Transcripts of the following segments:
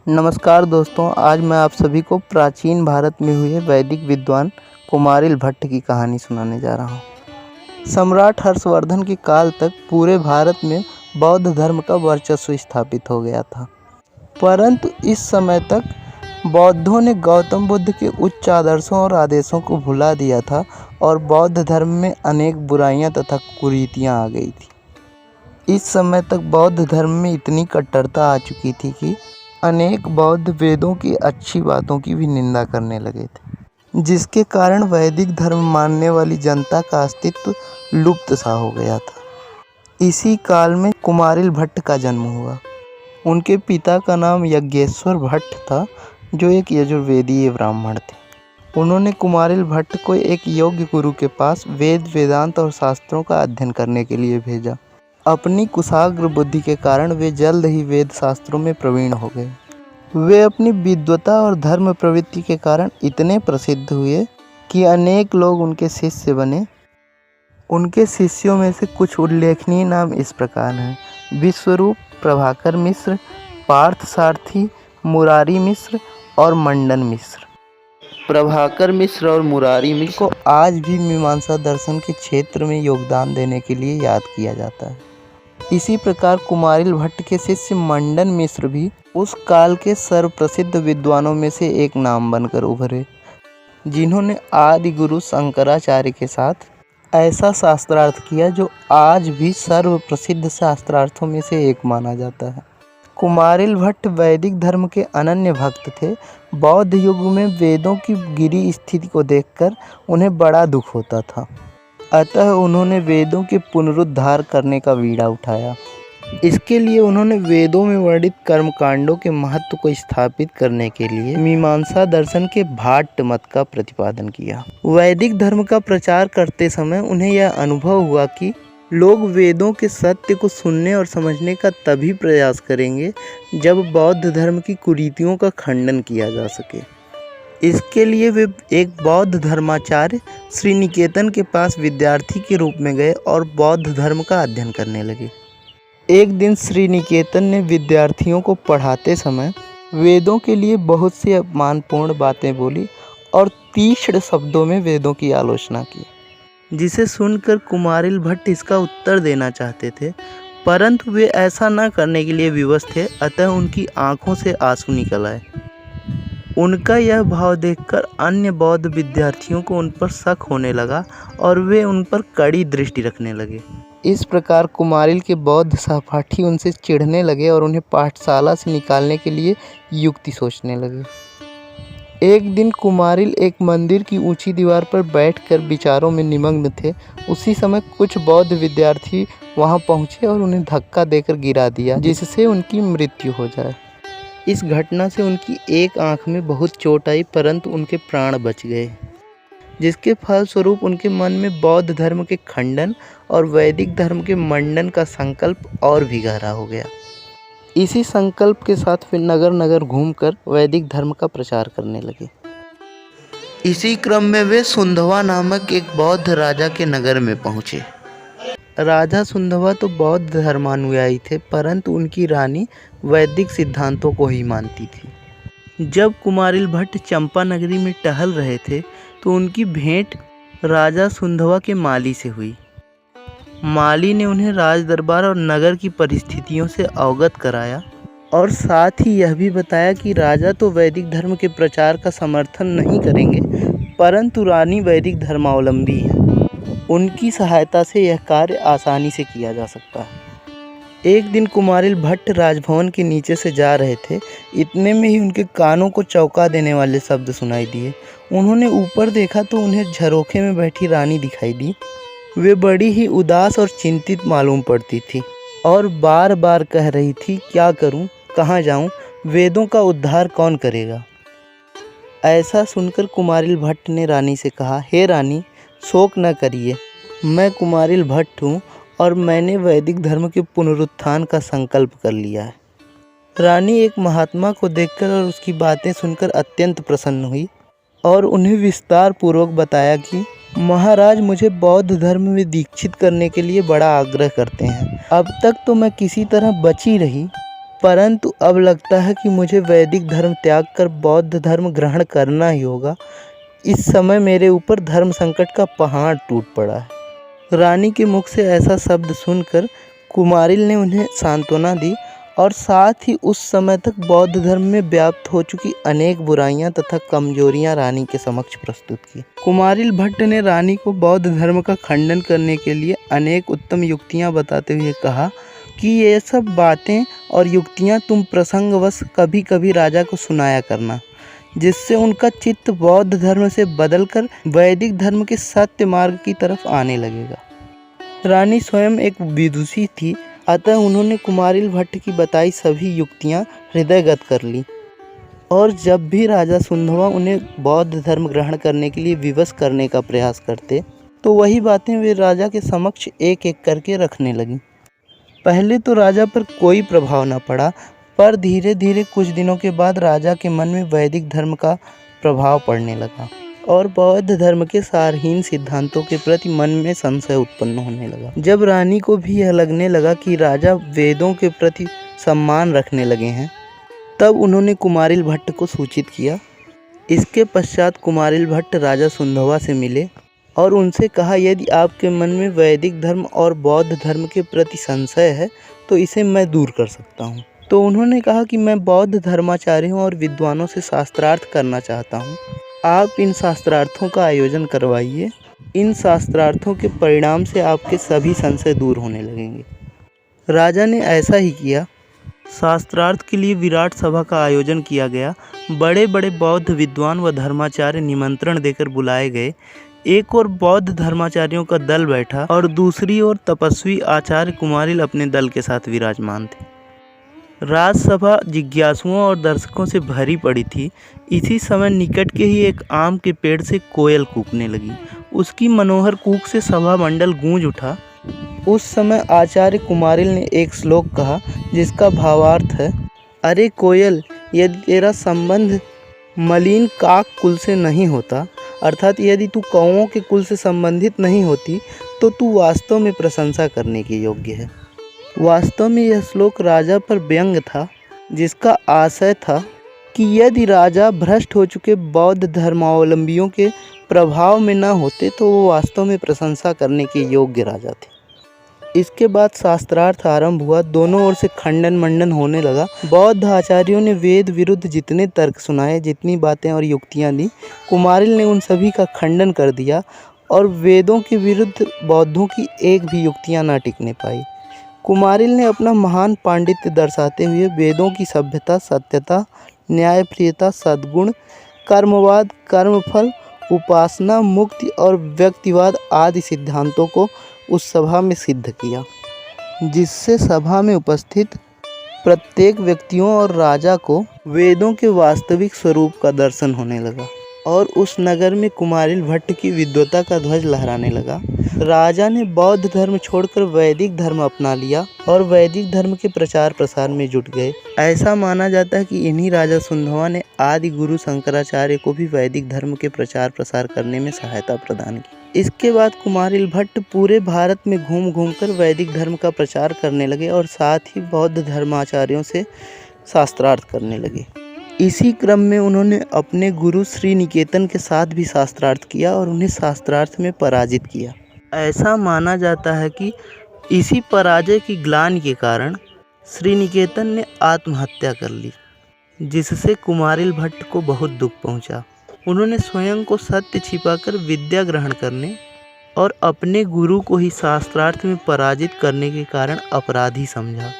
नमस्कार दोस्तों, आज मैं आप सभी को प्राचीन भारत में हुए वैदिक विद्वान कुमारिल भट्ट की कहानी सुनाने जा रहा हूँ। सम्राट हर्षवर्धन के काल तक पूरे भारत में बौद्ध धर्म का वर्चस्व स्थापित हो गया था, परंतु इस समय तक बौद्धों ने गौतम बुद्ध के उच्च आदर्शों और आदेशों को भुला दिया था और बौद्ध धर्म में अनेक बुराइयां तथा कुरीतियां आ गई थी। इस समय तक बौद्ध धर्म में इतनी कट्टरता आ चुकी थी कि अनेक बौद्ध वेदों की अच्छी बातों की भी निंदा करने लगे थे, जिसके कारण वैदिक धर्म मानने वाली जनता का अस्तित्व लुप्त सा हो गया था। इसी काल में कुमारिल भट्ट का जन्म हुआ। उनके पिता का नाम यज्ञेश्वर भट्ट था, जो एक यजुर्वेदीय ब्राह्मण थे। उन्होंने कुमारिल भट्ट को एक योग्य गुरु के पास वेद, वेदांत और शास्त्रों का अध्ययन करने के लिए भेजा। अपनी कुशाग्र बुद्धि के कारण वे जल्द ही वेद शास्त्रों में प्रवीण हो गए। वे अपनी विद्वता और धर्म प्रवृत्ति के कारण इतने प्रसिद्ध हुए कि अनेक लोग उनके शिष्य बने। उनके शिष्यों में से कुछ उल्लेखनीय नाम इस प्रकार हैं: विश्वरूप, प्रभाकर मिश्र, पार्थ सारथी, मुरारी मिश्र और मंडन मिश्र। प्रभाकर मिश्र और मुरारी मिश्र को आज भी मीमांसा दर्शन के क्षेत्र में योगदान देने के लिए याद किया जाता है। इसी प्रकार कुमारिल भट्ट के शिष्य मंडन मिश्र भी उस काल के सर्वप्रसिद्ध विद्वानों में से एक नाम बनकर उभरे, जिन्होंने आदि गुरु शंकराचार्य के साथ ऐसा शास्त्रार्थ किया जो आज भी सर्वप्रसिद्ध शास्त्रार्थों में से एक माना जाता है। कुमारिल भट्ट वैदिक धर्म के अनन्य भक्त थे। बौद्ध युग में वेदों की गिरी स्थिति को देखकर उन्हें बड़ा दुख होता था, अतः उन्होंने वेदों के पुनरुद्धार करने का बीड़ा उठाया। इसके लिए उन्होंने वेदों में वर्णित कर्मकांडों के महत्व को स्थापित करने के लिए मीमांसा दर्शन के भाट्ट मत का प्रतिपादन किया। वैदिक धर्म का प्रचार करते समय उन्हें यह अनुभव हुआ कि लोग वेदों के सत्य को सुनने और समझने का तभी प्रयास करेंगे जब बौद्ध धर्म की कुरीतियों का खंडन किया जा सके। इसके लिए वे एक बौद्ध धर्माचार्य श्रीनिकेतन के पास विद्यार्थी के रूप में गए और बौद्ध धर्म का अध्ययन करने लगे। एक दिन श्रीनिकेतन ने विद्यार्थियों को पढ़ाते समय वेदों के लिए बहुत सी अपमानपूर्ण बातें बोली और तीक्ष्ण शब्दों में वेदों की आलोचना की, जिसे सुनकर कुमारिल भट्ट इसका उत्तर देना चाहते थे, परंतु वे ऐसा न करने के लिए विवश थे, अतः उनकी आंखों से आंसू निकल आए। उनका यह भाव देखकर अन्य बौद्ध विद्यार्थियों को उन पर शक होने लगा और वे उन पर कड़ी दृष्टि रखने लगे। इस प्रकार कुमारिल के बौद्ध सहपाठी उनसे चिढ़ने लगे और उन्हें पाठशाला से निकालने के लिए युक्ति सोचने लगे। एक दिन कुमारिल एक मंदिर की ऊंची दीवार पर बैठकर विचारों में निमग्न थे। उसी समय कुछ बौद्ध विद्यार्थी वहां पहुंचे और उन्हें धक्का देकर गिरा दिया, जिससे उनकी मृत्यु हो जाए। इस घटना से उनकी एक आंख में बहुत चोट आई, परंतु उनके प्राण बच गए, जिसके फलस्वरूप उनके मन में बौद्ध धर्म के खंडन और वैदिक धर्म के मंडन का संकल्प और भी गहरा हो गया। इसी संकल्प के साथ वे नगर नगर घूमकर वैदिक धर्म का प्रचार करने लगे। इसी क्रम में वे सुंधवा नामक एक बौद्ध राजा के नगर में पहुंचे। राजा सुंधवा तो बौद्ध धर्मानुयायी थे, परंतु उनकी रानी वैदिक सिद्धांतों को ही मानती थी। जब कुमारिल भट्ट चंपा नगरी में टहल रहे थे तो उनकी भेंट राजा सुंधवा के माली से हुई। माली ने उन्हें राज दरबार और नगर की परिस्थितियों से अवगत कराया और साथ ही यह भी बताया कि राजा तो वैदिक धर्म के प्रचार का समर्थन नहीं करेंगे, परंतु रानी वैदिक धर्मावलंबी हैं। उनकी सहायता से यह कार्य आसानी से किया जा सकता है। एक दिन कुमारिल भट्ट राजभवन के नीचे से जा रहे थे, इतने में ही उनके कानों को चौंका देने वाले शब्द सुनाई दिए। उन्होंने ऊपर देखा तो उन्हें झरोखे में बैठी रानी दिखाई दी। वे बड़ी ही उदास और चिंतित मालूम पड़ती थी और बार बार कह रही थी, क्या करूं, कहाँ जाऊं, वेदों का उद्धार कौन करेगा। ऐसा सुनकर कुमारिल भट्ट ने रानी से कहा, हे रानी, शोक न करिए, मैं कुमारिल भट्ट हूँ और मैंने वैदिक धर्म के पुनरुत्थान का संकल्प कर लिया है। रानी एक महात्मा को देखकर और उसकी बातें सुनकर अत्यंत प्रसन्न हुई और उन्हें विस्तार पूर्वक बताया कि महाराज मुझे बौद्ध धर्म में दीक्षित करने के लिए बड़ा आग्रह करते हैं। अब तक तो मैं किसी तरह बची रही, परंतु अब लगता है कि मुझे वैदिक धर्म त्याग कर बौद्ध धर्म ग्रहण करना ही होगा। इस समय मेरे ऊपर धर्म संकट का पहाड़ टूट पड़ा है। रानी के मुख से ऐसा शब्द सुनकर कुमारिल ने उन्हें सांत्वना दी और साथ ही उस समय तक बौद्ध धर्म में व्याप्त हो चुकी अनेक बुराइयां तथा कमजोरियां रानी के समक्ष प्रस्तुत की। कुमारिल भट्ट ने रानी को बौद्ध धर्म का खंडन करने के लिए अनेक उत्तम युक्तियां बताते हुए कहा कि ये सब बातें और युक्तियां तुम प्रसंगवश कभी कभी राजा को सुनाया करना, जिससे उनका चित्त बौद्ध धर्म से बदलकर वैदिक धर्म के सत्य मार्ग की तरफ आने लगेगा। रानी स्वयं एक विदुषी थी, अतः उन्होंने कुमारिल भट्ट की बताई सभी युक्तियां हृदयगत कर ली और जब भी राजा सुंधवा उन्हें बौद्ध धर्म ग्रहण करने के लिए विवश करने का प्रयास करते तो वही बातें वे राजा के समक्ष एक एक करके रखने लगीं। पहले तो राजा पर कोई प्रभाव न पड़ा, पर धीरे धीरे कुछ दिनों के बाद राजा के मन में वैदिक धर्म का प्रभाव पड़ने लगा और बौद्ध धर्म के सारहीन सिद्धांतों के प्रति मन में संशय उत्पन्न होने लगा। जब रानी को भी यह लगने लगा कि राजा वेदों के प्रति सम्मान रखने लगे हैं, तब उन्होंने कुमारिल भट्ट को सूचित किया। इसके पश्चात कुमारिल भट्ट राजा सुंधवा से मिले और उनसे कहा, यदि आपके मन में वैदिक धर्म और बौद्ध धर्म के प्रति संशय है तो इसे मैं दूर कर सकता हूँ। तो उन्होंने कहा कि मैं बौद्ध धर्माचार्यों और विद्वानों से शास्त्रार्थ करना चाहता हूँ। आप इन शास्त्रार्थों का आयोजन करवाइए। इन शास्त्रार्थों के परिणाम से आपके सभी संशय दूर होने लगेंगे। राजा ने ऐसा ही किया। शास्त्रार्थ के लिए विराट सभा का आयोजन किया गया। बड़े बड़े बौद्ध विद्वान व धर्माचार्य निमंत्रण देकर बुलाए गए। एक ओर बौद्ध धर्माचार्यों का दल बैठा और दूसरी ओर तपस्वी आचार्य कुमारिल अपने दल के साथ विराजमान थे। राजसभा जिज्ञासुओं और दर्शकों से भरी पड़ी थी। इसी समय निकट के ही एक आम के पेड़ से कोयल कूकने लगी। उसकी मनोहर कूक से सभा मंडल गूंज उठा। उस समय आचार्य कुमारिल ने एक श्लोक कहा जिसका भावार्थ है, अरे कोयल, यदि तेरा संबंध मलिन काक कुल से नहीं होता, अर्थात यदि तू कौओं के कुल से संबंधित नहीं होती, तो तू वास्तव में प्रशंसा करने के योग्य है। वास्तव में यह श्लोक राजा पर व्यंग था, जिसका आशय था कि यदि राजा भ्रष्ट हो चुके बौद्ध धर्मावलंबियों के प्रभाव में न होते तो वो वास्तव में प्रशंसा करने के योग्य राजा थे। इसके बाद शास्त्रार्थ आरंभ हुआ। दोनों ओर से खंडन मंडन होने लगा। बौद्ध आचार्यों ने वेद विरुद्ध जितने तर्क सुनाए, जितनी बातें और युक्तियां दी, कुमारिल ने उन सभी का खंडन कर दिया और वेदों के विरुद्ध बौद्धों की एक भी युक्तियां न टिकने पाई। कुमारिल ने अपना महान पांडित्य दर्शाते हुए वेदों की सभ्यता, सत्यता, न्यायप्रियता, सद्गुण, कर्मवाद, कर्मफल, उपासना, मुक्ति और व्यक्तिवाद आदि सिद्धांतों को उस सभा में सिद्ध किया, जिससे सभा में उपस्थित प्रत्येक व्यक्तियों और राजा को वेदों के वास्तविक स्वरूप का दर्शन होने लगा और उस नगर में कुमारिल भट्ट की विद्वता का ध्वज लहराने लगा। राजा ने बौद्ध धर्म छोड़कर वैदिक धर्म अपना लिया और वैदिक धर्म के प्रचार प्रसार में जुट गए। ऐसा माना जाता है कि इन्हीं राजा सुंधवा ने आदि गुरु शंकराचार्य को भी वैदिक धर्म के प्रचार प्रसार करने में सहायता प्रदान की। इसके बाद कुमारिल भट्ट पूरे भारत में घूम घूम कर वैदिक धर्म का प्रचार करने लगे और साथ ही बौद्ध धर्माचार्यों से शास्त्रार्थ करने लगे। इसी क्रम में उन्होंने अपने गुरु श्री निकेतन के साथ भी शास्त्रार्थ किया और उन्हें शास्त्रार्थ में पराजित किया। ऐसा माना जाता है कि इसी पराजय की ग्लानि के कारण श्री निकेतन ने आत्महत्या कर ली, जिससे कुमारिल भट्ट को बहुत दुख पहुंचा। उन्होंने स्वयं को सत्य छिपाकर विद्या ग्रहण करने और अपने गुरु को ही शास्त्रार्थ में पराजित करने के कारण अपराधी समझा।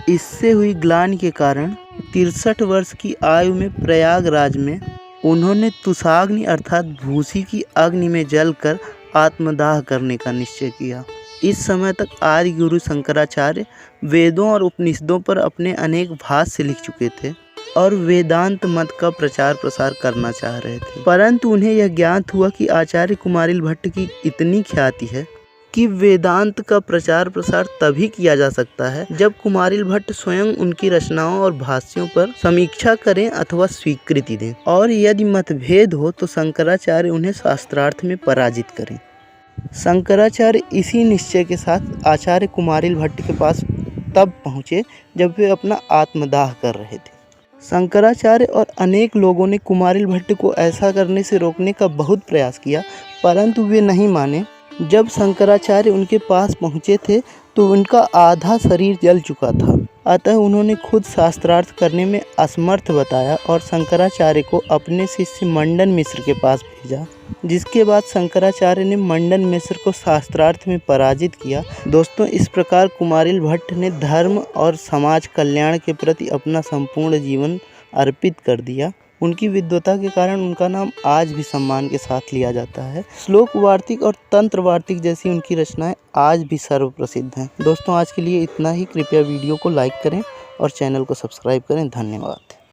इससे हुई ग्लानि के कारण 63 वर्ष की आयु में प्रयागराज में उन्होंने तुषाग्नि अर्थात भूसी की अग्नि में जलकर आत्मदाह करने का निश्चय किया। इस समय तक आदि गुरु शंकराचार्य वेदों और उपनिषदों पर अपने अनेक भाष्य लिख चुके थे और वेदांत मत का प्रचार प्रसार करना चाह रहे थे, परंतु उन्हें यह ज्ञात हुआ कि आचार्य कुमारिल भट्ट की इतनी ख्याति है कि वेदांत का प्रचार प्रसार तभी किया जा सकता है जब कुमारिल भट्ट स्वयं उनकी रचनाओं और भाष्यों पर समीक्षा करें अथवा स्वीकृति दें, और यदि मतभेद हो तो शंकराचार्य उन्हें शास्त्रार्थ में पराजित करें। शंकराचार्य इसी निश्चय के साथ आचार्य कुमारिल भट्ट के पास तब पहुँचे जब वे अपना आत्मदाह कर रहे थे। शंकराचार्य और अनेक लोगों ने कुमारिल भट्ट को ऐसा करने से रोकने का बहुत प्रयास किया, परंतु वे नहीं माने। जब शंकराचार्य उनके पास पहुँचे थे तो उनका आधा शरीर जल चुका था, अतः उन्होंने खुद शास्त्रार्थ करने में असमर्थ बताया और शंकराचार्य को अपने शिष्य मंडन मिश्र के पास भेजा, जिसके बाद शंकराचार्य ने मंडन मिश्र को शास्त्रार्थ में पराजित किया। दोस्तों, इस प्रकार कुमारिल भट्ट ने धर्म और समाज कल्याण के प्रति अपना संपूर्ण जीवन अर्पित कर दिया। उनकी विद्वता के कारण उनका नाम आज भी सम्मान के साथ लिया जाता है। श्लोक वार्तिक और तंत्र वार्तिक जैसी उनकी रचनाएं आज भी सर्वप्रसिद्ध हैं। दोस्तों, आज के लिए इतना ही। कृपया वीडियो को लाइक करें और चैनल को सब्सक्राइब करें। धन्यवाद।